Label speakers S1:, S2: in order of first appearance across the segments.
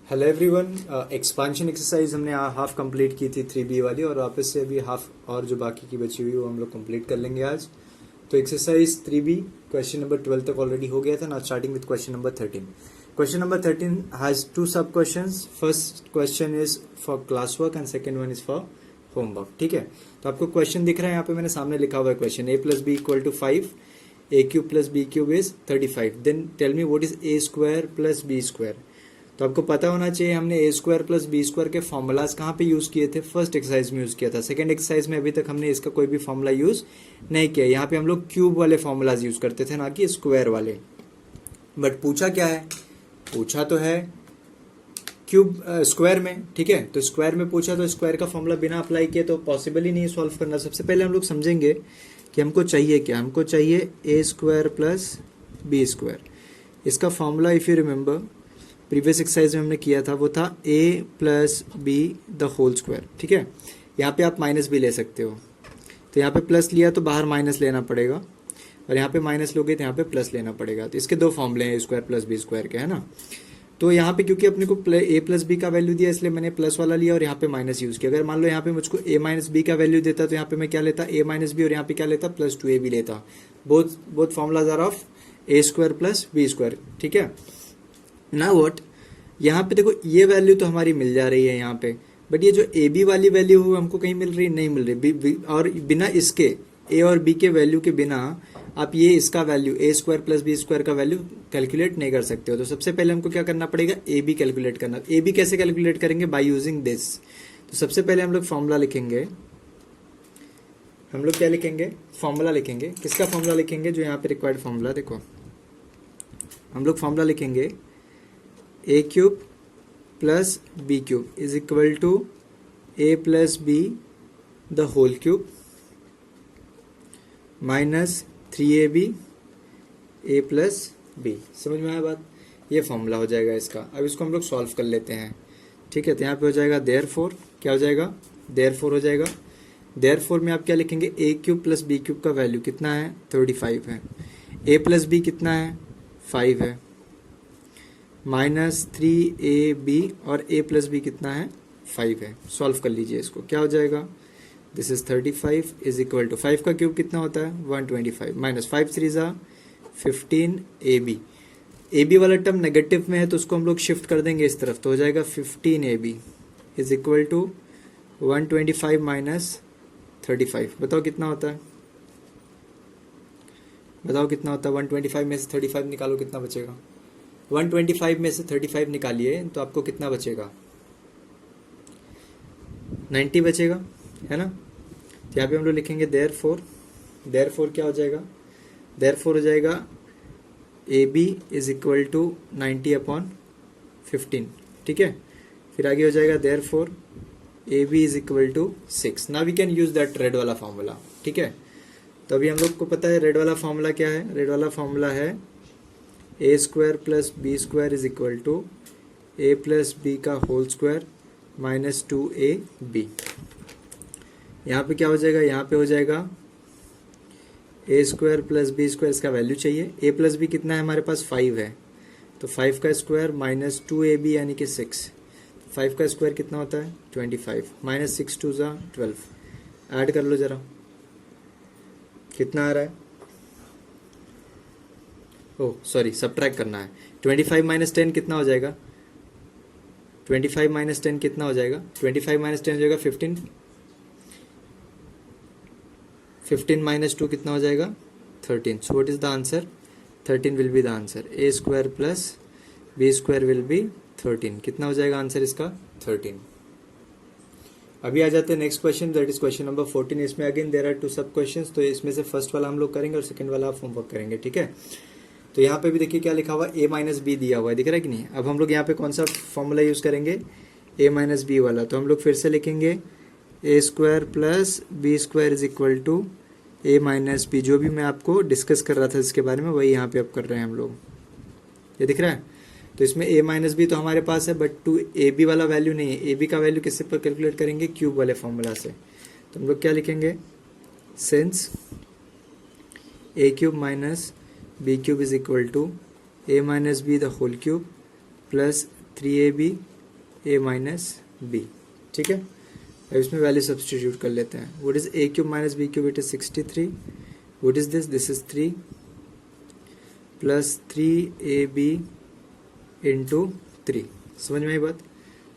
S1: Hello everyone. Expansion exercise हमने half complete की थी 3B वाली, और वापस से अभी हाफ और जो बाकी की बची हुई वो हम लोग कंप्लीट कर लेंगे आज। तो एक्सरसाइज 3B क्वेश्चन नंबर 12 तक ऑलरेडी हो गया था ना। Starting with question number 13। Question number 13 has two sub questions. First question is for class work and second one is for homework. ठीक है, तो आपको क्वेश्चन दिख रहा है यहाँ पे, मैंने सामने लिखा हुआ है question a plus B equal to 5, A cube plus B cube is 35। Then tell me what is A square plus B square. तो आपको पता होना चाहिए हमने A square plus B square के फॉर्मूलाज कहाँ पे यूज किए थे। फर्स्ट एक्सरसाइज में यूज किया था। सेकंड एक्सरसाइज में अभी तक हमने इसका कोई भी फॉर्मूला यूज नहीं किया। यहाँ पे हम लोग क्यूब वाले फॉर्मूलाज यूज करते थे, ना कि स्क्वायर वाले। बट पूछा क्या है, पूछा तो है क्यूब स्क्वायर में। ठीक है, तो स्क्वायर में पूछा तो स्क्वायर का फॉर्मूला बिना अप्लाई किए तो पॉसिबल ही नहीं सॉल्व करना। सबसे पहले हम लोग समझेंगे कि हमको चाहिए क्या। हमको चाहिए A square plus B square. इसका formula if you remember previous exercise में हमने किया था, वो था a plus B the whole square. ठीक है, यहाँ पे आप माइनस भी ले सकते हो। तो यहाँ पे प्लस लिया तो बाहर माइनस लेना पड़ेगा, और यहाँ पे माइनस लोगे तो यहाँ पे प्लस लेना पड़ेगा। तो इसके दो फॉर्मूले हैं, ए स्क्वायर प्लस बी स्क्वायर के, है ना। तो यहाँ पे क्योंकि अपने को a प्लस बी का वैल्यू दिया, इसलिए मैंने प्लस वाला लिया और यहाँ पे माइनस यूज किया। अगर मान लो यहाँ पे मुझको a माइनस बी का वैल्यू देता तो यहाँ पे मैं क्या लेता, a माइनस बी, और यहाँ पे क्या लेता, प्लस 2ab लेता। Both formulas are of A square plus B square. ठीक है, नाउ व्हाट, यहाँ पे देखो ये वैल्यू तो हमारी मिल जा रही है यहाँ पे, बट ये जो ए बी वाली वैल्यू है हमको कहीं मिल रही नहीं मिल रही। और बिना इसके ए और बी के वैल्यू के बिना आप ये इसका वैल्यू ए स्क्वायर प्लस बी स्क्वायर का वैल्यू कैलकुलेट नहीं कर सकते हो। तो सबसे पहले हमको क्या करना पड़ेगा, ए बी कैलकुलेट करना। ए बी कैसे कैलकुलेट करेंगे, बाय यूजिंग दिस। तो सबसे पहले हम लोग फॉर्मूला लिखेंगे। हम लोग क्या लिखेंगे, फॉर्मूला लिखेंगे। किसका फॉर्मूला लिखेंगे, जो यहाँ पे रिक्वायर्ड फॉर्मूला। देखो हम लोग फॉर्मूला लिखेंगे A cube plus B cube is equal to A plus B the whole cube minus 3ab A plus B. समझ में आया बात, ये फॉर्मूला हो जाएगा इसका। अब इसको हम लोग सॉल्व कर लेते हैं। ठीक है, तो यहाँ पे हो जाएगा देयरफॉर, क्या हो जाएगा, देयरफॉर हो जाएगा। देयरफॉर में आप क्या लिखेंगे, A cube plus B cube का वैल्यू कितना है, 35 है। ए प्लस बी कितना है, 5 है, माइनस 3ab, और a प्लस बी कितना है, 5 है। सॉल्व कर लीजिए इसको, क्या हो जाएगा, this is 35 is equal to 5 का क्यूब कितना होता है, 125, माइनस 5 3 जा 15ab। ab वाला टर्म नेगेटिव में है तो उसको हम लोग शिफ्ट कर देंगे इस तरफ, तो हो जाएगा 15ab is equal to 125 minus 35। बताओ कितना होता है, बताओ कितना होता है। 125 में से 35 निकालो, कितना बचेगा। 125 में से 35 निकालिए तो आपको कितना बचेगा, 90 बचेगा, है ना। तो यहाँ पे हम लोग लिखेंगे देयरफॉर। देयरफॉर क्या हो जाएगा, देयरफॉर हो जाएगा A B is equal to 90/15। ठीक है, फिर आगे हो जाएगा therefore A B is equal to 6। Now we can use that red वाला फॉर्मूला। ठीक है, तो अभी हम लोग को पता है रेड वाला फॉर्मूला क्या है। रेड वाला फॉर्मूला है A square plus B square is equal to A plus B का होल स्क्वायर माइनस 2ab। यहाँ पे क्या हो जाएगा, यहाँ पे हो जाएगा ए स्क्वायर प्लस बी स्क्वायर, इसका वैल्यू चाहिए। ए प्लस बी कितना है हमारे पास, 5 है, तो 5 का स्क्वायर माइनस 2ab यानी कि 6। 5 का स्क्वायर कितना होता है, 25, माइनस 6 2 जा 12। ऐड कर लो जरा, कितना आ रहा है, ओह सॉरी सब्ट्रैक्ट करना है। 25 माइनस 10 कितना हो जाएगा, 25 माइनस 10 कितना हो जाएगा, 25 माइनस 10 हो जाएगा 15। 15 माइनस 2 कितना हो जाएगा, 13। So what is the answer, 13 will be the answer. A square plus B square will be 13। कितना हो जाएगा आंसर इसका, 13। अभी आ जाते हैं next question, that is question number 14। इसमें again there are to sub questions, तो इसमें से फर्स्ट वाला हम लोग करेंगे और सेकंड वाला आप होमवर्क करेंगे। ठीक है, तो यहाँ पे भी देखिए क्या लिखा हुआ, a माइनस बी दिया हुआ है, दिख रहा है कि नहीं। अब हम लोग यहाँ पे कौन सा फॉर्मूला यूज करेंगे, a माइनस बी वाला। तो हम लोग फिर से लिखेंगे A square plus B square is equal to A minus B. जो भी मैं आपको डिस्कस कर रहा था इसके बारे में, वही यहाँ पे अब कर रहे हैं हम लोग, ये दिख रहा है। तो इसमें a माइनस बी तो हमारे पास है, बट टू ए बी वाला वैल्यू नहीं है। ए बी का वैल्यू किससे पर कैलकुलेट करेंगे, क्यूब वाले फॉर्मूला से। तो हम लोग क्या लिखेंगे, since A cube minus B cube is equal to a minus b the whole cube plus 3ab A minus B, ठीक है। अब इसमें वैल्यू सब्सटीट्यूट कर लेते हैं। What is A cube minus B cube, it is 63। What is this, this is 3 plus 3ab into 3। समझ में आई बात?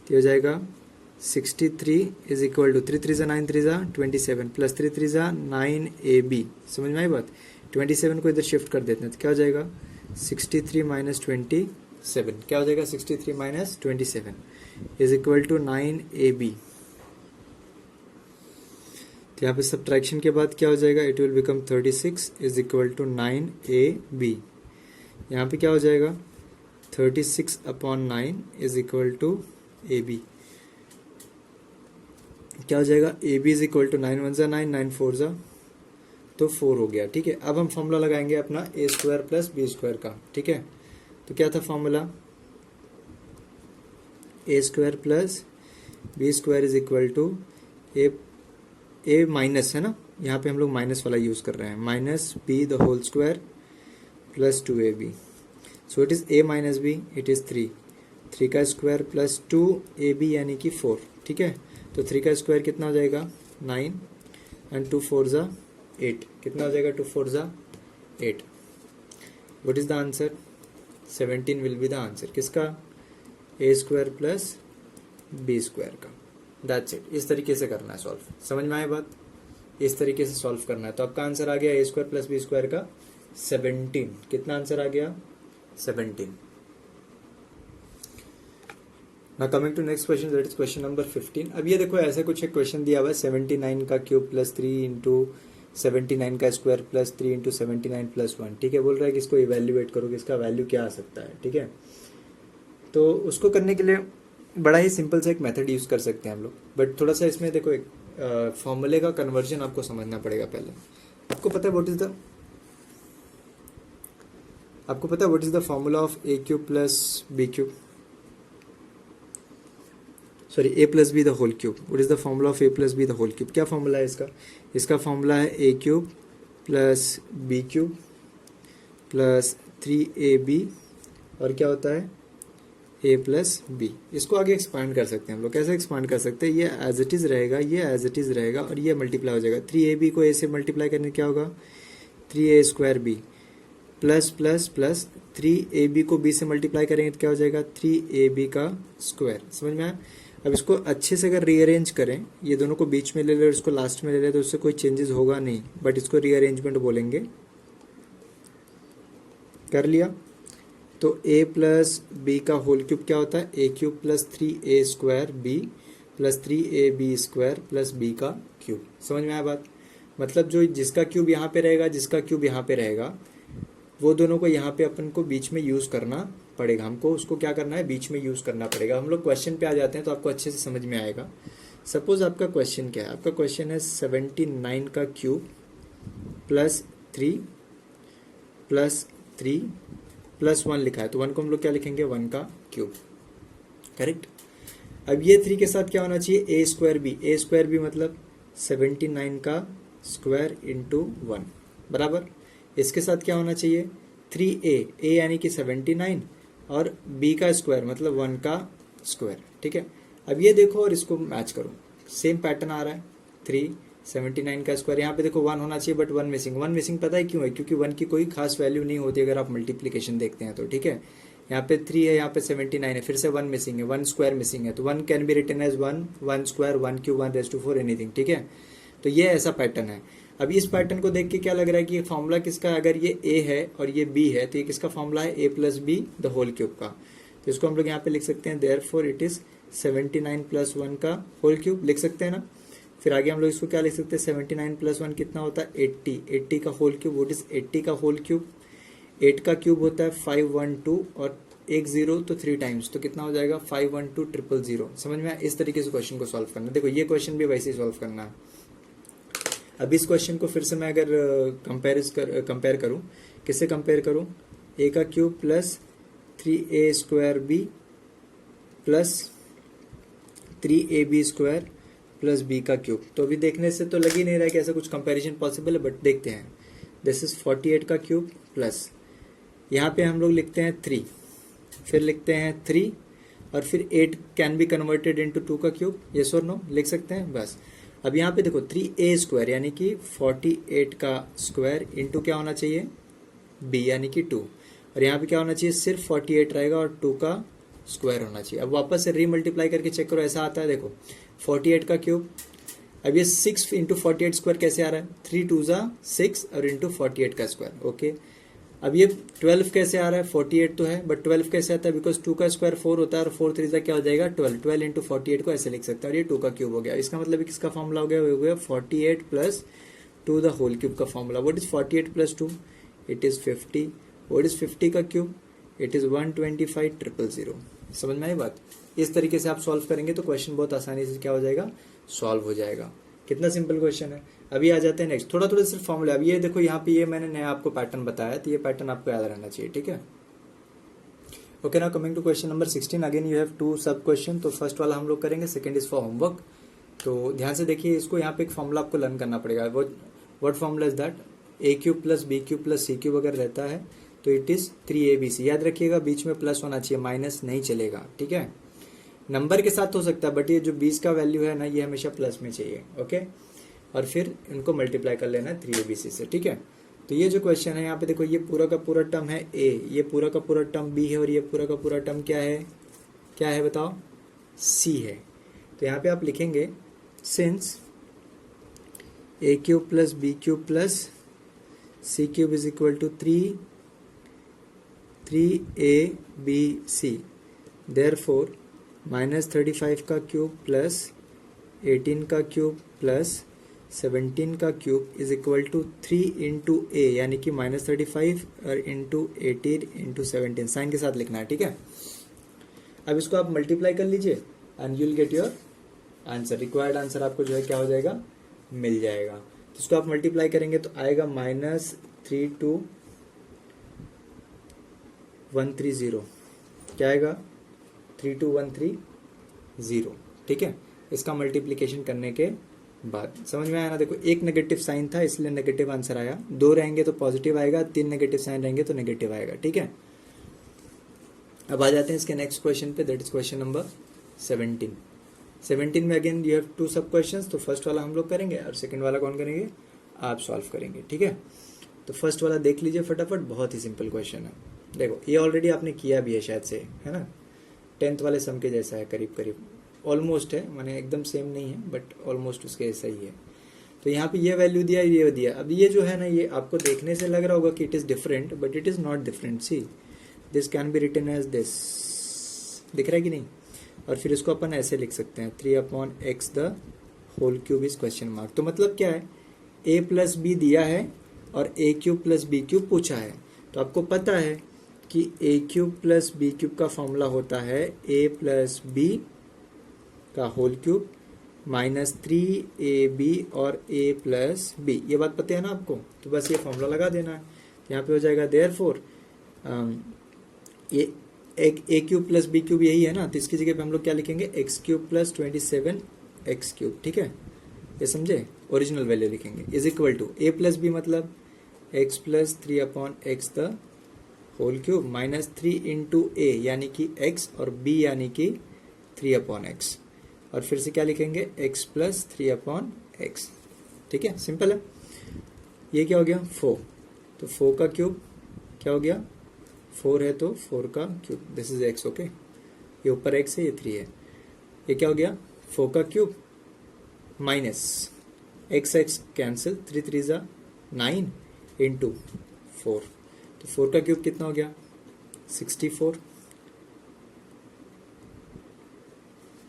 S1: तो हो जाएगा 63 is equal to 3 3 9 3 27 plus 3 3 9ab। समझ में आई बात? 27 को इधर शिफ्ट कर देते हैं तो क्या हो जाएगा 63 माइनस 27। क्या हो जाएगा 63 minus 27 is equal to 9ab। तो यहाँ पे सब्ट्रैक्शन के बाद क्या हो जाएगा, it will become 36 is equal to 9ab। यहाँ पे क्या हो जाएगा 36 upon 9 is equal to ab। क्या हो जाएगा ab इज इक्वल टू 9 1 ज़ा 9 9 4 ज़ा तो 4 हो गया, ठीक है। अब हम फॉर्मूला लगाएंगे अपना a square plus B square का, ठीक है। तो क्या था formula, a square plus B square is equal to A minus, है ना, यहाँ पे हम लोग माइनस वाला यूज कर रहे हैं, minus B the whole square plus 2ab। So it is a minus B, it is 3 का स्क्वायर प्लस 2ab यानी कि 4, ठीक है। तो 3 का स्क्वायर कितना हो जाएगा 9 एंड 2 4 ज़ा 8। कितना हो जाएगा 2 4 ज़ा 8। What is the answer, 17 will be the answer किसका, a square plus B square का। That's it. इस तरीके से करना है सॉल्व। समझ में आए बात? इस तरीके से सॉल्व करना है। तो आपका आंसर आ गया a square plus B square का 17। कितना आंसर आ गया 17। Now coming to next question, that is question number 15। अब ये देखो ऐसा कुछ एक क्वेश्चन दिया हुआ है 79 का क्यूब प्लस 3 इंटू 79 का स्क्वायर प्लस 3 इंटू 79 प्लस 1, ठीक है। बोल रहा है कि इसको इवेल्युएट करो कि इसका वैल्यू क्या आ सकता है, ठीक है। तो उसको करने के लिए बड़ा ही सिंपल सा एक मेथड यूज कर सकते हैं हम लोग, बट थोड़ा सा इसमें देखो एक फॉर्मूले का कन्वर्जन आपको समझना पड़ेगा पहले। आपको पता है what is the formula of A cube plus B cube, sorry A plus B the whole cube. What is the formula of A plus B the whole cube? क्या फॉर्मूला है इसका? इसका फॉर्मूला है A cube plus B cube plus 3ab और क्या होता है a plus B. इसको आगे एक्सपांड कर सकते हैं हम लोग। कैसे एक्सपांड कर सकते हैं, ये एज इट इज रहेगा, ये एज इट इज रहेगा और ये मल्टीप्लाई हो जाएगा। 3ab को a से मल्टीप्लाई करने क्या होगा 3a square B plus plus plus 3ab को b से मल्टीप्लाई करेंगे तो क्या हो जाएगा 3ab का स्क्वायर। समझ में आया? अब इसको अच्छे से अगर रीअरेंज करें, ये दोनों को बीच में ले ले और इसको लास्ट में ले ले तो उससे कोई चेंजेस होगा नहीं, बट इसको रीअरेंजमेंट बोलेंगे। कर लिया? तो a प्लस बी का होल क्यूब क्या होता है a cube plus 3a square b plus 3ab square plus b का क्यूब। समझ में आया बात? मतलब जो जिसका क्यूब यहाँ पे रहेगा, जिसका क्यूब यहाँ पे रहेगा, वो दोनों को यहाँ पे अपन को बीच में यूज करना पड़ेगा। हमको उसको क्या करना है, बीच में यूज करना पड़ेगा। हम लोग क्वेश्चन पे आ जाते हैं तो आपको अच्छे से समझ में आएगा। सपोज आपका क्वेश्चन क्या है, आपका क्वेश्चन है 79 का क्यूब प्लस 3 प्लस 3 प्लस 1 लिखा है, तो 1 को हम लोग क्या लिखेंगे 1 का क्यूब, करेक्ट। अब ये 3 के साथ क्या होना चाहिए a स्क्वायर बी मतलब 79 का स्क्वायर इंटू 1 बराबर। इसके साथ क्या होना चाहिए 3a यानी कि 79 और b का स्क्वायर मतलब 1 का स्क्वायर, ठीक है। अब ये देखो और इसको मैच करो, सेम पैटर्न आ रहा है 3 79 का स्क्वायर। यहाँ पे देखो 1 होना चाहिए बट 1 मिसिंग। पता है क्यों है? क्योंकि 1 की कोई खास वैल्यू नहीं होती अगर आप मल्टीप्लीकेशन देखते हैं तो, ठीक है। यहाँ पे 3 है, यहाँ पे 79 है, फिर से 1 मिसिंग है, 1 स्क्वायर मिसिंग है, तो 1 can be written as 1 square 1 cube 1 raise to 4 anything, ठीक है। तो ये ऐसा पैटर्न है। अब इस पैटर्न को देख के क्या लग रहा है कि ये फॉर्मूला किसका, अगर ये a है और ये b है तो ये किसका फॉर्मूला है a plus B the whole cube का। तो इसको हम लोग यहाँ पे लिख सकते हैं देयरफॉर इट इज 79 प्लस 1 का होल क्यूब लिख सकते हैं ना। फिर आगे हम लोग इसको क्या लिख सकते हैं 79 प्लस 1 कितना होता है 80 का होल क्यूब। व्हाट इज 80 का होल क्यूब? 8 का क्यूब होता है 512 और एक 0 तो 3 टाइम्स, तो कितना हो जाएगा 512000। समझ में आया? इस तरीके से क्वेश्चन को सॉल्व करना। देखो ये क्वेश्चन भी वैसे ही सॉल्व करना है। अब इस क्वेश्चन को फिर से मैं अगर कंपेयर करूं, किससे कंपेयर करूं a का cube plus 3a square b plus 3ab square plus b का क्यूब। तो अभी देखने से तो लग ही नहीं रहा है कि ऐसा कुछ कंपैरिजन पॉसिबल है, बट देखते हैं। दिस इज 48 का क्यूब प्लस यहाँ पे हम लोग लिखते हैं 3, फिर लिखते हैं 3 और फिर 8 कैन बी कन्वर्टेड इनटू 2 का क्यूब, यस और नो, लिख सकते हैं बस। अब यहाँ पे देखो 3a स्क्वायर यानी कि 48 का स्क्वायर इंटू क्या होना चाहिए, b यानी कि 2, और यहाँ पे क्या होना चाहिए, सिर्फ 48 रहेगा और 2 का स्क्वायर होना चाहिए। अब वापस से रीमल्टीप्लाई करके चेक करो, ऐसा आता है देखो 48 का क्यूब। अब ये 6 इंटू 48 स्क्वायर कैसे आ रहा है, 3 2 ज़ा 6 और इंटू 48 का स्क्वायर, ओके। अब ये 12 कैसे आ रहा है, 48 तो है बट 12 कैसे आता है, बिकॉज 2 का स्क्वायर 4 होता है और 4 3 ज़ा क्या हो जाएगा 12, 12 इंटू 48 को ऐसे लिख सकते हैं, और ये 2 का क्यूब हो गया। इसका मतलब किसका फॉर्मूला हो गया 48 प्लस 2 द होल क्यूब का formula. What is 48 plus 2, it is 50। What is 50 का क्यूब, इट इज 125,000। समझ में आई बात। इस तरीके से आप सॉल्व करेंगे तो क्वेश्चन बहुत आसानी से क्या हो जाएगा, सॉल्व हो जाएगा। कितना सिंपल क्वेश्चन है। अभी आ जाते हैं नेक्स्ट, थोड़ा थोड़ा सिर्फ फॉर्मूला। अब ये देखो यहाँ पे ये मैंने नया आपको पैटर्न बताया, तो ये पैटर्न आपको याद रहना चाहिए, ठीक है। Okay, now coming to question number 16, again you have 2 sub question. तो फर्स्ट वाला हम लोग करेंगे, सेकंड इज फॉर होमवर्क। तो ध्यान से देखिए इसको, यहाँ पे एक फॉर्मूला आपको लर्न करना पड़ेगा। What formula is that, a cube plus B cube plus c cube अगर रहता है तो इट इज 3abc। याद रखिएगा बीच में प्लस होना चाहिए, माइनस नहीं चलेगा, ठीक है। नंबर के साथ हो सकता है बट ये जो 20 का वैल्यू है ना, ये हमेशा प्लस में चाहिए, ओके। और फिर इनको मल्टीप्लाई कर लेना है 3abc से, ठीक है। तो ये जो क्वेश्चन है यहाँ पे देखो, ये पूरा का पूरा टर्म है a, ये पूरा का पूरा टर्म b है, और ये पूरा का पूरा टर्म क्या है बताओ, c है। तो यहाँ पे आप लिखेंगे since a cube plus B cube plus c cube is equal to 3abc, therefore -35 का क्यूब प्लस 18 का क्यूब प्लस 17 का cube is equal to 3 into A, यानी कि -35 और इंटू 18 इंटू 17, साइन के साथ लिखना है, ठीक है। अब इसको आप मल्टीप्लाई कर लीजिए and you will get your answer. Required answer आपको जो है क्या हो जाएगा, मिल जाएगा। तो इसको आप मल्टीप्लाई करेंगे तो आएगा -32130, क्या आएगा 32130, ठीक है। इसका मल्टीप्लिकेशन करने के बाद समझ में आया ना। देखो एक नेगेटिव साइन था इसलिए नेगेटिव आंसर आया, 2 रहेंगे तो पॉजिटिव आएगा, 3 नेगेटिव साइन रहेंगे तो नेगेटिव आएगा, ठीक है। अब आ जाते हैं इसके नेक्स्ट क्वेश्चन पे, दैट इज क्वेश्चन नंबर 17 में अगेन यू हैव 2 सब क्वेश्चंस। तो फर्स्ट वाला हम लोग करेंगे और सेकंड वाला कौन करेंगे, आप सॉल्व करेंगे, ठीक है। तो फर्स्ट वाला देख लीजिए फटाफट, बहुत ही सिंपल क्वेश्चन है। देखो ये ऑलरेडी आपने किया भी है शायद से, है ना, 10th वाले सम के जैसा है, करीब करीब ऑलमोस्ट है, माने एकदम सेम नहीं है बट ऑलमोस्ट उसके जैसा ही है। तो यहाँ पे ये वैल्यू दिया, ये दिया। अब ये जो है ना, ये आपको देखने से लग रहा होगा कि it is different, but it is not different. See this can be written as this, दिख रहा है कि नहीं। और फिर इसको अपन ऐसे लिख सकते हैं 3/x the whole cube is question mark. तो मतलब क्या है, a प्लस बी दिया है और a cube plus B cube पूछा है। तो आपको पता है कि a cube plus B cube का फॉर्मूला होता है a प्लस बी का होल क्यूब -3ab और a प्लस बी। ये बात पता है ना आपको, तो बस ये फॉर्मूला लगा देना है। यहाँ पे हो जाएगा देयरफॉर ये a cube plus B cube यही है ना, तो इसकी जगह पे हम लोग क्या लिखेंगे, x cube plus 27x cube, ठीक है। ये समझे, ओरिजिनल वैल्यू लिखेंगे is equal to a plus B मतलब x plus 3/x the whole cube -3 into a यानी कि x और b यानी कि 3/x, और फिर से क्या लिखेंगे x प्लस 3/x, ठीक है। सिंपल है। ये क्या हो गया 4, तो 4 का क्यूब क्या हो गया, 4 है तो 4 का cube, this is x, okay. ये ऊपर x है, ये 3 है। ये क्या हो गया 4 का क्यूब माइनस x कैंसिल, 3 3 ज़ा 9 इंटू 4, तो 4 का क्यूब कितना हो गया 64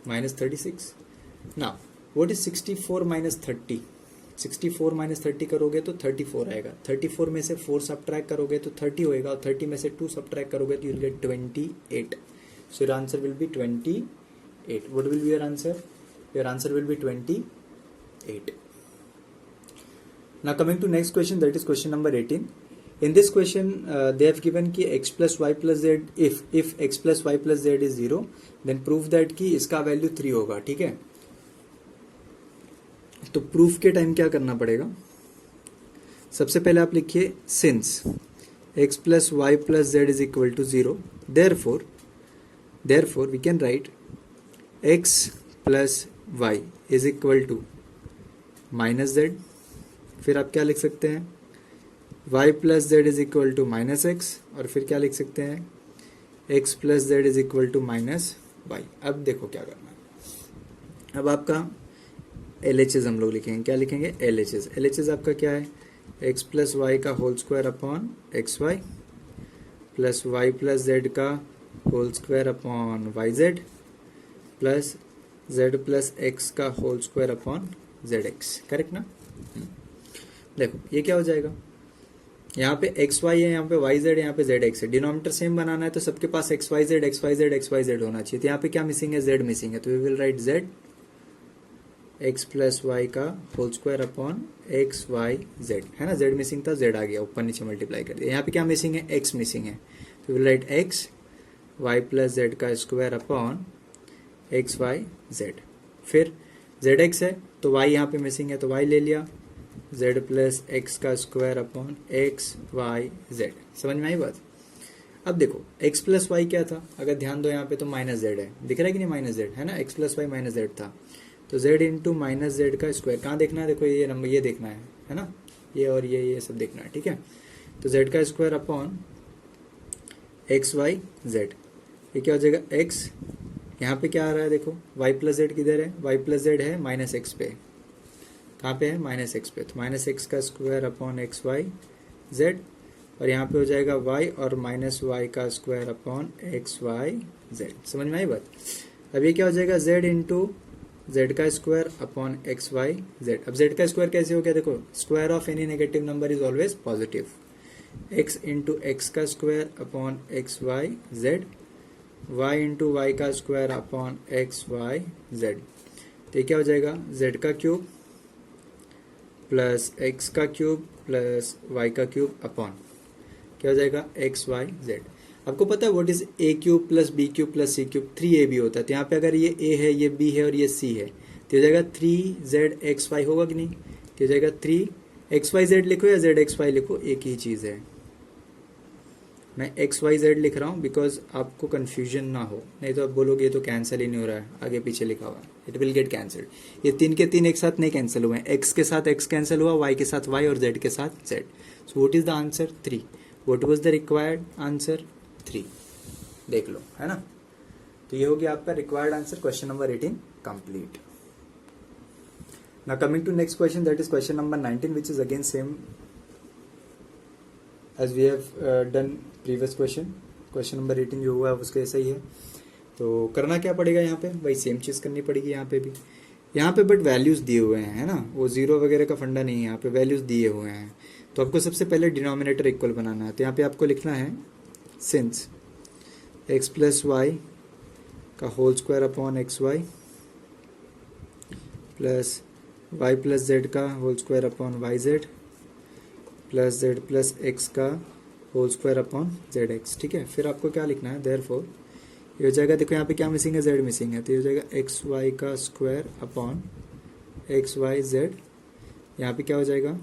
S1: -36। Now what is 64 minus 30, 64 minus 30 करोगे तो 34 आएगा। 34 में से 4 सब्ट्रैक्ट करोगे तो 30 होएगा, और 30 में से 2 सब्ट्रैक्ट करोगे तो you will get 28। So your answer will be 28। What will be your answer, your answer will be 28। Now coming to next question, that is question number 18. In this question they have given कि x plus y plus z, if x plus y plus z is 0 then prove that कि इसका value 3 होगा, ठीक है। तो proof के time क्या करना पड़ेगा, सबसे पहले आप लिखिए since x plus y plus z is equal to 0 therefore therefore we can write x plus Y is equal to minus Z. फिर आप क्या लिख सकते हैं, y plus Z is equal to minus X, और फिर क्या लिख सकते हैं, x plus Z is equal to minus Y. अब देखो क्या करना है, अब आपका LHS हम लोग लिखेंगे, क्या लिखेंगे, LHS आपका क्या है, x प्लस वाई का whole square upon X Y plus Y plus Z का whole square upon Y Z plus Z plus X का whole square upon Z X. Correct ना। देखो ये क्या हो जाएगा, यहाँ पे एक्स वाई है, यहाँ पे वाई जेड है, यहाँ पे जेड एक्स है। डिनोमिनेटर सेम बनाना है तो सबके पास X Y Z X Y Z X Y Z होना चाहिए। तो यहाँ पे क्या मिसिंग है, जेड मिसिंग है, तो we will write Z X plus Y का whole square upon X Y Z, है ना। जेड मिसिंग था, जेड आ गया, ऊपर नीचे मल्टीप्लाई कर दिया। यहाँ पे क्या मिसिंग है, एक्स मिसिंग है, तो will write X Y plus Z का square upon X Y Z. फिर जेड एक्स है तो वाई यहाँ पे मिसिंग है, तो वाई ले लिया, जेड प्लस एक्स का square upon X Y Z. समझ में आई बात। अब देखो एक्स प्लस वाई क्या था, अगर ध्यान दो यहाँ पे तो माइनस जेड है, दिख रहा है कि नहीं, माइनस जेड है ना, X plus Y minus Z था, तो जेड इंटू माइनस जेड का स्क्वायर कहाँ देखना है, देखो ये नंबर ये देखना है ना, ये और ये सब देखना है, ठीक है। तो जेड का square upon X Y Z, ये क्या हो जाएगा, एक्स यहाँ पे क्या आ रहा है, देखो वाई प्लस जेड किधर है, वाई प्लस जेड है माइनस एक्स पे, कहाँ पे है, माइनस एक्स पे, तो माइनस एक्स का square upon X Y Z, और यहाँ पे हो जाएगा वाई और माइनस वाई का square upon X Y Z. समझ में आई बात। अब ये क्या हो जाएगा, जेड इंटू जेड का square upon X Y Z. अब जेड का स्क्वायर कैसे हो गया, देखो square of any negative number is always positive, X into X का square upon X Y Z, Y into Y का square upon X Y Z. तो ये क्या हो जाएगा, जेड का क्यूब प्लस एक्स का क्यूब प्लस वाई का क्यूब अपॉन क्या हो जाएगा, एक्स वाई जेड। आपको पता है what is A cube plus B cube plus C cube, 3ab होता है। तो यहाँ पे अगर ये a है, ये b है और ये c है, तो हो जाएगा 3zxy होगा कि नहीं, तो हो जाएगा 3xyz लिखो या zxy लिखो, एक ही चीज है। मैं xyz लिख रहा हूँ बिकॉज आपको कंफ्यूजन ना हो, नहीं तो आप बोलोगे ये तो कैंसिल ही नहीं हो रहा है, आगे पीछे लिखा हुआ है, इट विल गेट कैंसल्ड। ये तीन के तीन एक साथ नहीं कैंसिल हुए हैं, x के साथ x कैंसिल हुआ, y के साथ y और z के साथ z। So what is the answer, 3। What was the required answer, 3। देख लो, है ना। तो ये हो गया आपका required answer, question number 18 complete. Now coming to next question, that is question number 19 which is again same as we have done previous question. Question number 18 जो हुआ है उसका ऐसा ही है। तो करना क्या पड़ेगा यहाँ पे, वही सेम चीज़ करनी पड़ेगी यहाँ पे भी। यहाँ पे बट वैल्यूज दिए हुए हैं, है ना, वो जीरो वगैरह का फंडा नहीं है, यहाँ पे वैल्यूज दिए हुए हैं। तो आपको सबसे पहले डिनोमिनेटर इक्वल बनाना है। तो यहाँ पे आपको लिखना है सिंस एक्स प्लस वाई का whole square upon X Y plus Y plus Z का whole square upon Y Z plus Z plus X का whole square upon Z X. ठीक है, फिर आपको क्या लिखना है, देयरफॉर ये हो जाएगा, देखो यहाँ पे क्या मिसिंग है, जेड मिसिंग है, तो ये हो जाएगा एक्स वाई का square upon X Y Z. यहाँ पे क्या हो जाएगा,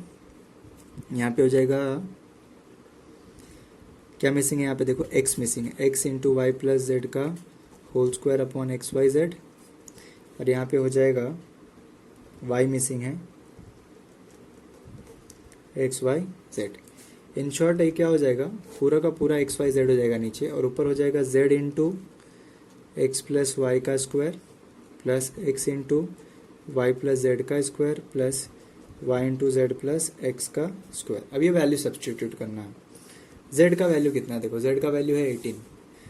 S1: यहाँ पे हो जाएगा क्या मिसिंग है, यहाँ पे देखो एक्स मिसिंग है, X into Y plus Z का whole square upon X Y Z, और यहाँ पे हो जाएगा वाई मिसिंग है, X Y Z. In short ये क्या हो जाएगा, पूरा का पूरा एक्स वाई जेड हो जाएगा नीचे, और ऊपर हो जाएगा Z into X plus Y का square plus X into Y plus Z का square plus Y into Z plus X का स्क्वायर। अब ये वैल्यू सब्सटीट्यूट करना है। जेड का वैल्यू कितना है, देखो जेड का वैल्यू है 18,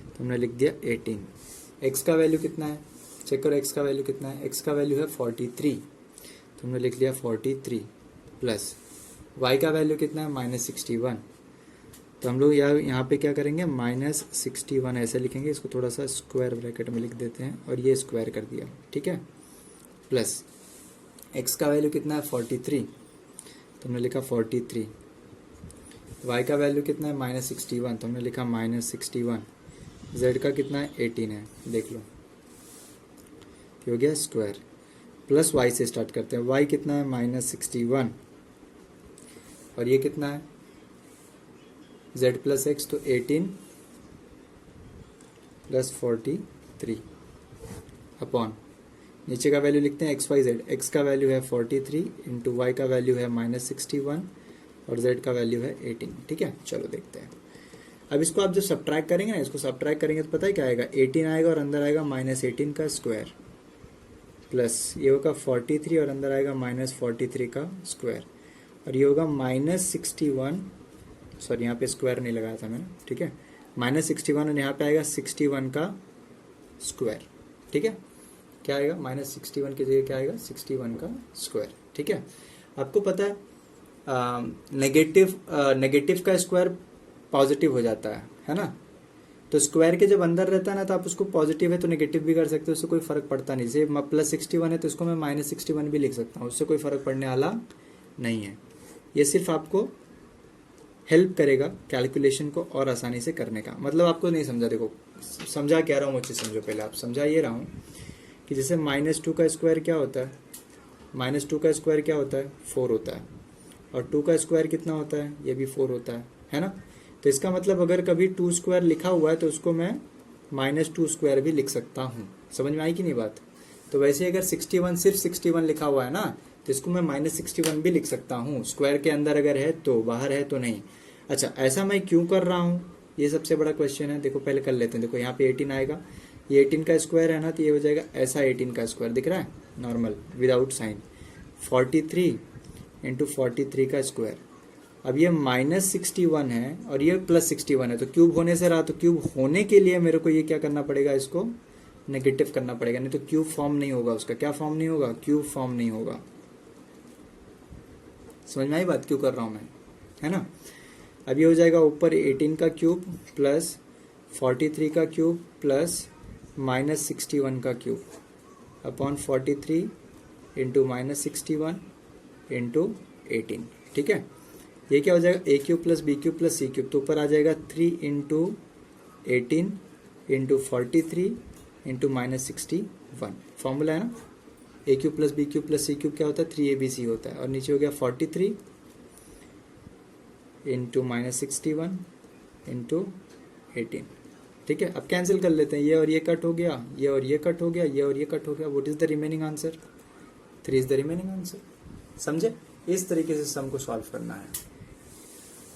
S1: तो हमने लिख दिया 18। एक्स का वैल्यू कितना है, चेक करो एक्स का वैल्यू कितना है, एक्स का वैल्यू है 43, तो हमने लिख लिया 43 प्लस वाई का वैल्यू कितना है -61, तो हम लोग यहाँ पे क्या करेंगे, -61 ऐसे लिखेंगे, इसको थोड़ा सा स्क्वायर ब्रैकेट में लिख देते हैं और ये स्क्वायर कर दिया, ठीक है, प्लस एक्स का वैल्यू कितना है 43, तो हमने लिखा 43, वाई का वैल्यू कितना है -61, तो हमने लिखा -61, जेड का कितना है 18 है, देख लो हो गया स्क्वायर, प्लस वाई से स्टार्ट करते हैं, वाई कितना है -61 और ये कितना है z प्लस एक्स, तो 18 प्लस 43, 3 अपॉन नीचे का वैल्यू लिखते हैं एक्स वाई जेड। एक्स का वैल्यू है 43 इंटू वाई का वैल्यू है -61 और जेड का वैल्यू है 18। ठीक है, चलो देखते हैं। अब इसको आप जब सब्ट्रैक्ट करेंगे ना, इसको सब्ट्रैक्ट करेंगे तो पता है क्या आएगा, 18 आएगा और अंदर आएगा -18 का स्क्वायर प्लस ये होगा 43 और अंदर आएगा -43 का स्क्वायर और ये होगा -61, सॉरी यहाँ पे स्क्वायर नहीं लगाया था मैंने, ठीक है, -61 और यहाँ पे आएगा 61 का स्क्वायर। ठीक है, क्या आएगा, -61 की जगह क्या आएगा, 61 का स्क्वायर। ठीक है, आपको पता है नेगेटिव का स्क्वायर पॉजिटिव हो जाता है ना। तो स्क्वायर के जब अंदर रहता है ना, तो आप उसको पॉजिटिव है तो नेगेटिव भी कर सकते हो, उससे कोई फर्क पड़ता नहीं। जैसे +61 है तो इसको मैं -61 भी लिख सकता हूँ, उससे कोई फर्क पड़ने वाला नहीं है। ये सिर्फ आपको हेल्प करेगा कैलकुलेशन को और आसानी से करने का। मतलब आपको नहीं समझा, देखो समझा कह रहा हूँ, मुझे समझो पहले। आप समझा ये रहा हूँ कि जैसे -2 का स्क्वायर क्या होता है, -2 का स्क्वायर क्या होता है, 4 होता है, और 2 का स्क्वायर कितना होता है, ये भी 4 होता है ना। तो इसका मतलब अगर कभी 2 स्क्वायर लिखा हुआ है तो उसको मैं -2 स्क्वायर भी लिख सकता हूँ। समझ में आई कि नहीं बात। तो वैसे अगर 61 सिर्फ 61 लिखा हुआ है ना, तो इसको मैं -61 भी लिख सकता हूँ, स्क्वायर के अंदर अगर है तो, बाहर है तो नहीं। अच्छा, ऐसा मैं क्यों कर रहा हूँ, ये सबसे बड़ा क्वेश्चन है। देखो पहले कर लेते हैं। देखो यहाँ पे 18 आएगा, ये 18 का स्क्वायर है ना, तो ये हो जाएगा ऐसा 18 का स्क्वायर दिख रहा है नॉर्मल विदाउट साइन, 43 इंटू 43 का स्क्वायर। अब ये -61 है और ये +61 है, तो क्यूब होने से रहा, तो क्यूब होने के लिए मेरे को ये क्या करना पड़ेगा, इसको नेगेटिव करना पड़ेगा, नहीं तो क्यूब फॉर्म नहीं होगा उसका। क्या फॉर्म नहीं होगा, क्यूब फॉर्म नहीं होगा। समझ में आई बात, क्यों कर रहा हूं मैं, है ना। अब ये हो जाएगा ऊपर 18 का क्यूब प्लस 43 का क्यूब प्लस -61 का क्यूब अपॉन 43 इंटू -61 इंटू 18। ठीक है, ये क्या हो जाएगा, a cube plus B cube plus C cube, तो ऊपर आ जाएगा 3 इंटू 18 इंटू 43 इंटू -61। फॉर्मूला है ना, a cube plus B cube plus C cube क्या होता है, 3abc होता है, और नीचे हो गया 43 इंटू -61 इंटू 18। ठीक है, अब कैंसिल कर लेते हैं, ये और ये कट हो गया, ये और ये कट हो गया, ये और ये कट हो गया। What is the remaining answer, 3 is the remaining answer. समझे, इस तरीके से सम को सॉल्व करना है।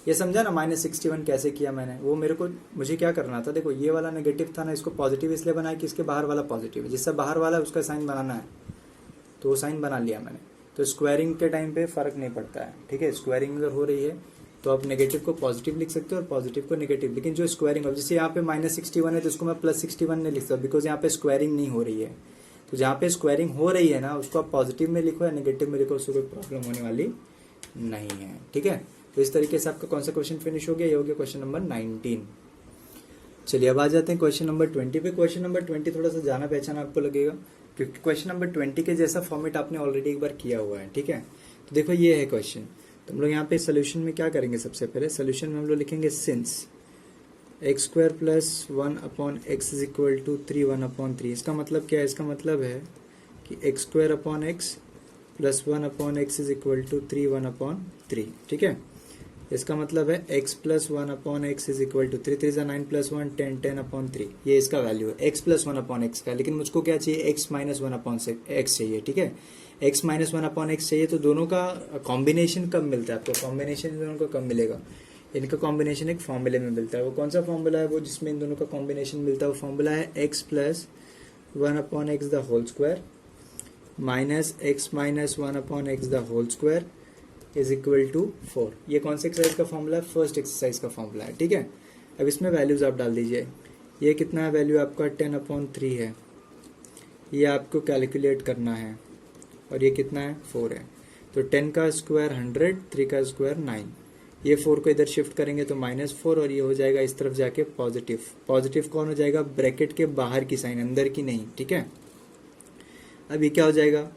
S1: ये समझा ना, -61 कैसे किया मैंने, वो मुझे क्या करना था, देखो ये वाला नेगेटिव था ना, इसको पॉजिटिव इसलिए बनाया कि इसके बाहर वाला पॉजिटिव है, जिससे बाहर वाला उसका साइन बनाना है, तो वो साइन बना लिया मैंने। तो स्क्वायरिंग के टाइम पे फर्क नहीं पड़ता है। ठीक है, स्क्वायरिंग अगर हो रही है तो आप नेगेटिव को पॉजिटिव लिख सकते हो और पॉजिटिव को नेगेटिव। लेकिन जो स्क्वायरिंग, अब जैसे यहाँ पे -61 है तो इसको मैं +61 नहीं लिख सकता, बिकॉज यहाँ पे स्क्वायरिंग नहीं हो रही है। तो जहाँ पे स्क्वायरिंग हो रही है ना, उसको आप पॉजिटिव में लिखो या नेगेटिव में लिखो, उससे कोई प्रॉब्लम होने वाली नहीं है। ठीक है, तो इस तरीके से आपका कौन सा क्वेश्चन फिनिश हो गया, ये हो गया क्वेश्चन नंबर 19। चलिए अब आ जाते हैं क्वेश्चन नंबर 20 पे। क्वेश्चन नंबर 20 थोड़ा सा जाना पहचाना आपको लगेगा, क्योंकि क्वेश्चन नंबर 20 के जैसा फॉर्मेट आपने ऑलरेडी एक बार किया हुआ है। ठीक है, तो देखो ये है क्वेश्चन। तो हम लोग यहाँ पे सोल्यूशन में क्या करेंगे, सबसे पहले सोल्यूशन में हम लोग लिखेंगे since x² plus 1 upon x is equal to 3 1/3। इसका मतलब क्या है, इसका मतलब है कि x² upon x plus 1 upon x is equal to 3 1/3। ठीक है, इसका मतलब है x plus 1 upon X is equal to 3 3 9 plus 1 10 10/3। ये इसका वैल्यू है x प्लस 1 अपॉन एक्स का। लेकिन मुझको क्या चाहिए, x माइनस 1 अपॉन एक्स चाहिए। ठीक है, x माइनस 1 अपॉन एक्स चाहिए। तो दोनों का कॉम्बिनेशन कब मिलता है आपको, कॉम्बिनेशन दोनों का कब मिलेगा, इनका कॉम्बिनेशन एक फॉर्मूले में मिलता है। वो कौन सा फॉर्मूला है, वो जिसमें इन दोनों का कॉम्बिनेशन मिलता है, वो फॉर्मूला है x plus 1 upon X the whole square minus x minus 1 upon X the whole square is equal to 4। ये कौन सा एक्सरसाइज का फॉर्मूला है, फर्स्ट एक्सरसाइज का फॉर्मूला है। ठीक है, अब इसमें वैल्यूज आप डाल दीजिए। ये कितना है, वैल्यू आपका 10/3 है, ये आपको कैलकुलेट करना है, और ये कितना है, 4 है। तो 10 का स्क्वायर 100, 3 का स्क्वायर 9। ये 4 को इधर शिफ्ट करेंगे तो -4, और ये हो जाएगा इस तरफ जाके पॉजिटिव। पॉजिटिव कौन हो जाएगा, ब्रैकेट के बाहर की साइन, अंदर की नहीं। ठीक है, अब ये क्या हो जाएगा,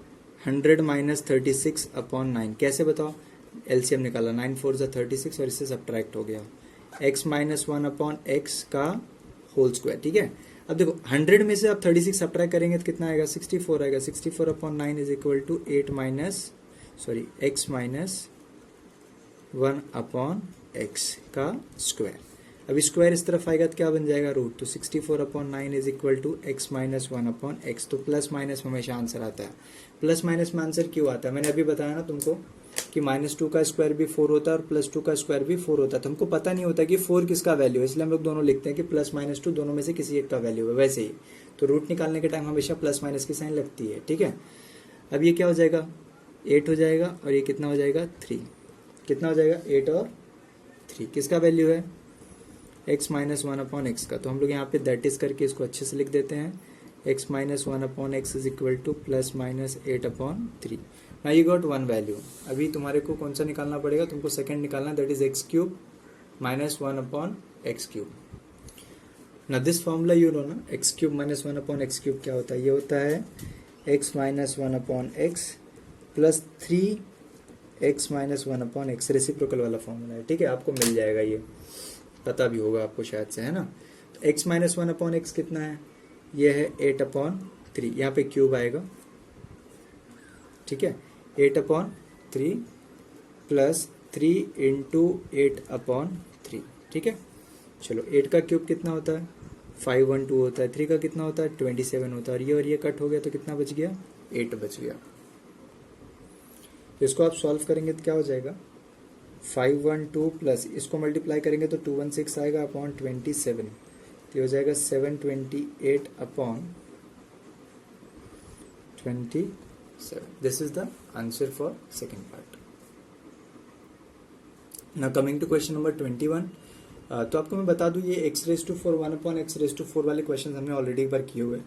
S1: 100 माइनस 36 अपॉन 9। कैसे बताओ, एलसीएम निकाला, 9 4 जा 36 और इससे सब्ट्रैक्ट हो गया x माइनस 1 अपॉन एक्स का होल स्क्वायर। ठीक है, अब देखो 100 में से आप 36 सब्ट्रैक्ट करेंगे तो कितना आएगा, 64 आएगा। 64 upon 9 is equal to x minus 1 upon X का स्क्वायर। अभी स्क्वायर इस तरफ आएगा तो क्या बन जाएगा रूट, तो 64/9 is equal to x minus 1/x। तो प्लस माइनस हमेशा आंसर आता है। प्लस माइनस में आंसर क्यों आता है, मैंने अभी बताया ना तुमको कि -2 का स्क्वायर भी 4 होता है और +2 का स्क्वायर भी 4 होता है। तो हमको पता नहीं होता कि 4 किसका वैल्यू है, इसलिए हम लोग दोनों लिखते हैं कि प्लस माइनस 2 दोनों में से किसी एक का वैल्यू है। वैसे ही तो रूट निकालने के टाइम हमेशा प्लस माइनस की साइन लगती है, ठीक है। अब ये क्या हो जाएगा, 8 हो जाएगा और ये कितना हो जाएगा 3। कितना हो जाएगा 8 और 3, किसका वैल्यू है x माइनस 1/x का। तो हम लोग यहाँ पे दैट इज करके इसको अच्छे से लिख देते हैं, x minus 1/x is equal two plus minus 8/3। Now you got one value. अभी तुम्हारे को कौन सा निकालना पड़ेगा, तुमको सेकंड निकालना, that is x³ minus 1/x³। ना दिस फॉर्मूला यू नो ना, x³ माइनस 1/x³ क्या होता है, ये होता है x minus 1/x plus 3x minus 1/x, reciprocal वाला फॉर्मूला है, ठीक है। आपको मिल जाएगा, ये पता भी होगा आपको शायद से, है ना। तो x माइनस 1/x कितना है, ये है 8/3, यहाँ पे क्यूब आएगा, ठीक है। 8/3 प्लस 3 इंटू 8/3, ठीक है। चलो 8 का क्यूब कितना होता है 512 होता है, 3 का कितना होता है 27 होता है, और ये कट हो गया तो कितना बच गया 8 बच गया। तो इसको आप सॉल्व करेंगे तो क्या हो जाएगा 512 प्लस इसको मल्टीप्लाई करेंगे तो 216 आएगा अपॉन 27, तो हो जाएगा 728/27। This is the answer for second part. Now coming to question number 21। तो आपको मैं बता दूं ये x⁴ 1/x⁴ वाले क्वेश्चन हमने ऑलरेडी एक बार किए हुए,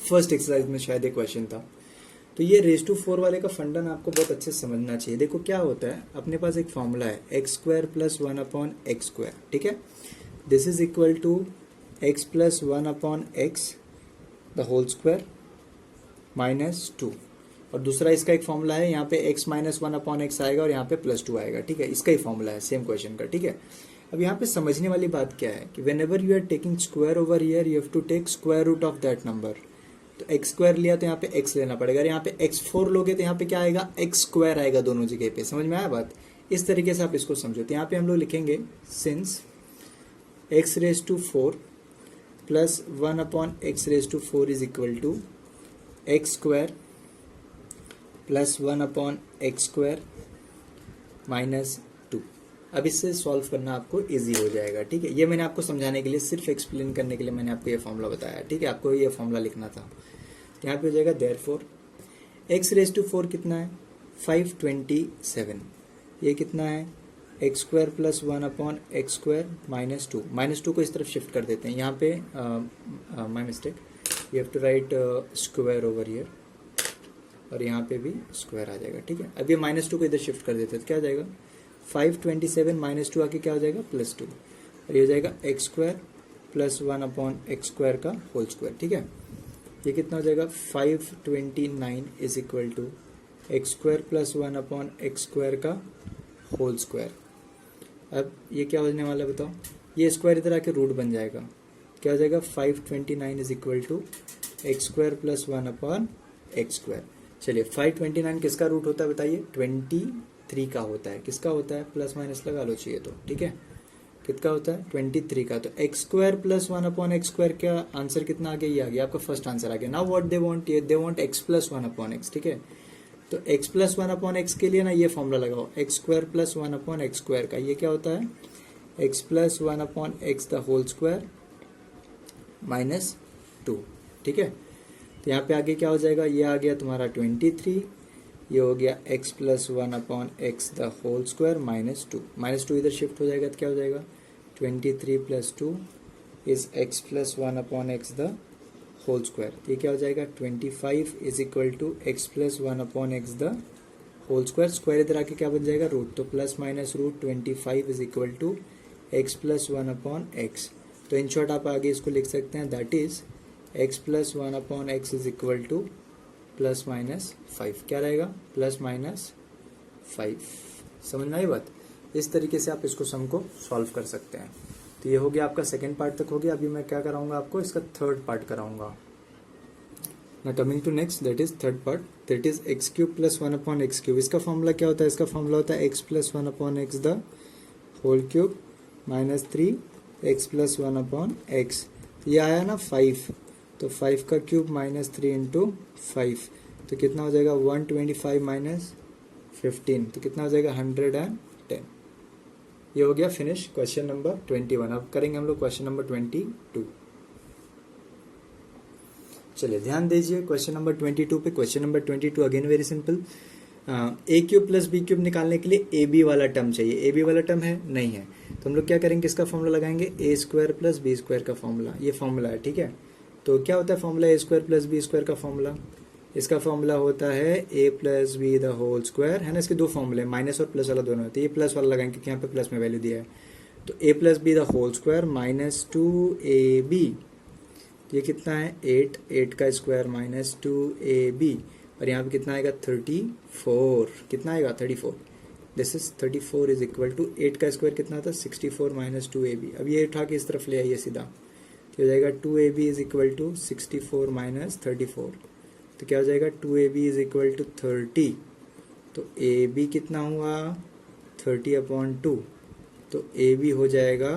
S1: फर्स्ट एक्सरसाइज में शायद एक क्वेश्चन था। तो ये r⁴ वाले का फंडन आपको बहुत अच्छे से समझना चाहिए। देखो क्या होता है, अपने पास एक फॉर्मूला है x² प्लस 1/x², ठीक है। This is equal to x plus 1/x the whole square minus 2, और दूसरा इसका एक फॉर्मूला है, यहाँ पे x माइनस 1/x आएगा और यहाँ पे +2 आएगा, ठीक है। इसका ही फॉर्मूला है सेम क्वेश्चन का, ठीक है। अब यहाँ पे समझने वाली बात क्या है कि whenever you are taking square over here you have to take square root of that number. तो x² लिया तो यहाँ पे x लेना पड़ेगा, यहाँ पे x4 लोगे तो यहाँ पे क्या आएगा x² आएगा दोनों जगह पे। समझ में आया बात, इस तरीके से आप इसको समझो। तो यहाँ पे हम लोग लिखेंगे since x⁴ plus 1/x⁴ is equal to x² plus 1/x² minus 2। अब इससे सॉल्व करना आपको इजी हो जाएगा, ठीक है। ये मैंने आपको समझाने के लिए, सिर्फ एक्सप्लेन करने के लिए मैंने आपको ये फॉर्मूला बताया, ठीक है। आपको ये फॉर्मूला लिखना था। यहाँ पे हो जाएगा देयरफॉर x⁴ कितना है 527, ये कितना है x² प्लस 1/x² माइनस 2। -2 को इस तरफ शिफ्ट कर देते हैं, यहाँ पे my mistake, you have to write square over here, और यहाँ पे भी स्क्वायर आ जाएगा, ठीक है। अब ये -2 को इधर शिफ्ट कर देते हैं तो क्या आ जाएगा 527 -2 आके क्या हो जाएगा +2, और ये हो जाएगा x² प्लस 1/x² का होल स्क्वायर, ठीक है। ये कितना हो जाएगा 529 is equal to x² plus 1/x² का होल स्क्वायर। अब ये क्या होने वाला है बताओ, ये स्क्वायर इधर आके रूट बन जाएगा, क्या हो जाएगा 529 is equal to x² plus 1/x²। चलिए 529 किसका रूट होता है बताइए 23 का होता है। किसका होता है, प्लस माइनस लगा लो चाहिए तो, ठीक है। कितना होता है 23 का। तो x² प्लस 1/x² का आंसर कितना आ गया, ये आ गया आपका फर्स्ट आंसर आ गया। Now what they want, they want x plus 1/x, ठीक है। तो x प्लस 1/x के लिए ना ये फॉर्मूला लगाओ, x² प्लस 1/x² का, ये क्या होता है x plus 1/x the whole square minus 2, ठीक है। तो यहाँ पे आगे क्या हो जाएगा, ये आ गया तुम्हारा 23, ये हो गया x plus 1/x the whole square minus 2। -2 इधर शिफ्ट हो जाएगा तो क्या हो जाएगा 23 plus 2 is x plus 1/x the whole square. ये क्या हो जाएगा 25 is equal to x plus 1/x the whole square. Square इधर आके क्या बन जाएगा रूट, तो plus minus root 25 is equal to x plus 1/x। तो इन शॉर्ट आप आगे इसको लिख सकते हैं, that is x plus 1/x is equal two plus minus 5। क्या रहेगा प्लस माइनस 5। समझ में आई बात, इस तरीके से आप इसको सम को सॉल्व कर सकते हैं। तो ये हो गया आपका सेकेंड पार्ट तक हो गया। अभी मैं क्या कराऊंगा आपको, इसका थर्ड पार्ट कराऊंगा। ना coming to next, that is third part, that is x³ plus 1/x³। इसका फॉर्मूला क्या होता है, इसका फॉर्मूला होता है x plus 1/x the whole cube minus 3x plus 1 upon x, ये आया ना 5, तो 5 का क्यूब माइनस 3 इंटू 5, तो कितना हो जाएगा 125 माइनस 15, तो कितना हो जाएगा 110। ये हो गया फिनिश क्वेश्चन नंबर 21। अब करेंगे हम लोग क्वेश्चन नंबर 22। चलिए ध्यान दीजिए क्वेश्चन नंबर 22 पे। Question number 22 again very simple. A cube plus B cube निकालने के लिए ए बी वाला टर्म चाहिए। ए बी वाला टर्म है नहीं है, तो हम लोग क्या करेंगे, इसका फॉर्मूला लगाएंगे A square plus B square का फॉर्मूला। ये फॉर्मूला है, ठीक है। तो क्या होता है formula A square plus B square का फॉर्मूला? इसका फॉर्मूला होता है A plus B the whole square, है ना। इसके दो फॉर्मूले, माइनस और प्लस वाला दोनों होते हैं। ये प्लस वाला लगाएंगे क्योंकि यहाँ पे प्लस में वैल्यू दिया है। तो A plus B the whole square minus 2ab, ये कितना है 8, 8 का स्क्वायर माइनस 2ab, और यहाँ पे कितना आएगा 34, कितना आएगा 34, this is 34 is equal to 8 का स्क्वायर कितना था 64 माइनस 2ab। अब ये उठा के इस तरफ ले आइए सीधा, तो हो जाएगा 2ab is equal to 64 minus 34, तो क्या हो जाएगा 2ab इज इक्वल टू 30, तो ab कितना हुआ 30/2, तो ab हो जाएगा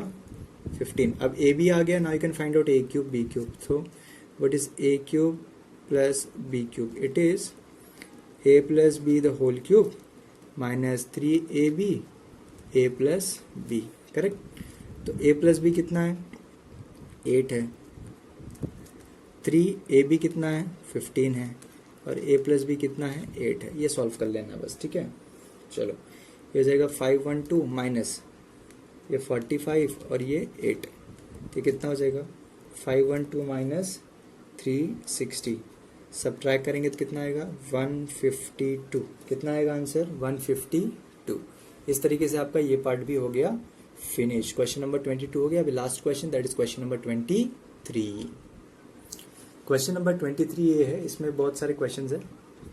S1: 15। अब ab आ गया, now you can find out a cube b cube. So what is a cube plus b cube? It is a plus b the whole cube minus 3ab a plus b, correct. तो a plus b कितना है 8 है, 3ab कितना है 15 है, और a plus b कितना है 8 है। ये सॉल्व कर लेना बस, ठीक है। चलो ये हो जाएगा 512 माइनस ये 45 और ये 8, तो कितना हो जाएगा 512 माइनस 360, सब्ट्रैक्ट करेंगे तो कितना आएगा 152, कितना आएगा आंसर 152। इस तरीके से आपका ये पार्ट भी हो गया फिनिश। क्वेश्चन नंबर 22 हो गया। अभी last question, that is question number 23। Question number 23 ये है, इसमें बहुत सारे क्वेश्चंस है,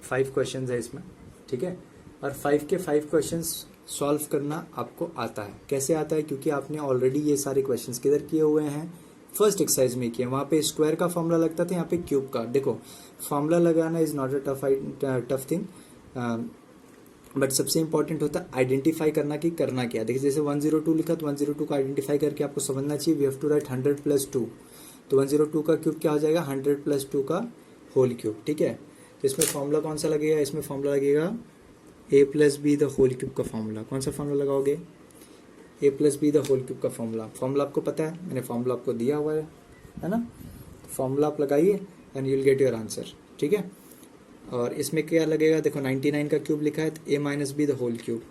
S1: 5 क्वेश्चंस है इसमें, ठीक है। और 5 के 5 क्वेश्चंस सॉल्व करना आपको आता है। कैसे आता है? क्योंकि आपने ऑलरेडी ये सारे क्वेश्चंस किधर किए हुए हैं, फर्स्ट एक्सरसाइज में किए। वहां पे स्क्वायर का फॉर्मूला लगता था, यहाँ पे क्यूब का। देखो फॉर्मूला लगाना is not a tough thing, but सबसे इंपॉर्टेंट होता है आइडेंटिफाई करना कि करना क्या। देखिए जैसे 102 लिखा, तो 102 को आइडेंटिफाई करके आपको समझना चाहिए वी हैव टू राइट 100 + 2, तो 102 का क्यूब क्या हो जाएगा 100 + 2 का होल क्यूब, ठीक है। तो इसमें फॉर्मूला कौन सा लगेगा? इसमें फॉर्मूला लगेगा a plus B the whole cube का फॉर्मूला। कौन सा फॉर्मूला लगाओगे? a plus B the whole cube का फॉर्मूला। फॉर्मूला आपको पता है, मैंने फॉर्मूला आपको दिया हुआ है ना। फॉर्मूला आप लगाइए and you will get your answer, ठीक है। और इसमें क्या लगेगा? देखो 99 का क्यूब लिखा है, तो a minus B the whole cube,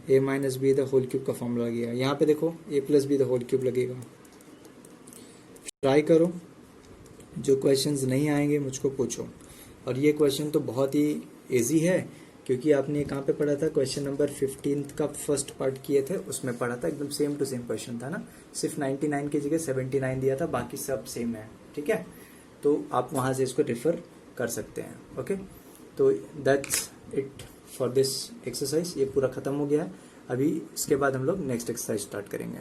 S1: a minus B the whole cube का फॉर्मूला लगेगा। यहाँ पे देखो a plus B the whole cube लगेगा। ट्राई करो, जो क्वेश्चंस नहीं आएंगे मुझको पूछो। और ये क्वेश्चन तो बहुत ही इजी है, क्योंकि आपने कहाँ पे पढ़ा था, क्वेश्चन नंबर 15 का फर्स्ट पार्ट किए थे, उसमें पढ़ा था, एकदम सेम टू सेम क्वेश्चन था ना। सिर्फ 99 की जगह 79 दिया था, बाकी सब सेम है, ठीक है। तो आप वहां से इसको रेफर कर सकते हैं, ओके। तो that's it for this exercise. ये पूरा खत्म हो गया। अभी इसके बाद हम लोग नेक्स्ट एक्सरसाइज स्टार्ट करेंगे।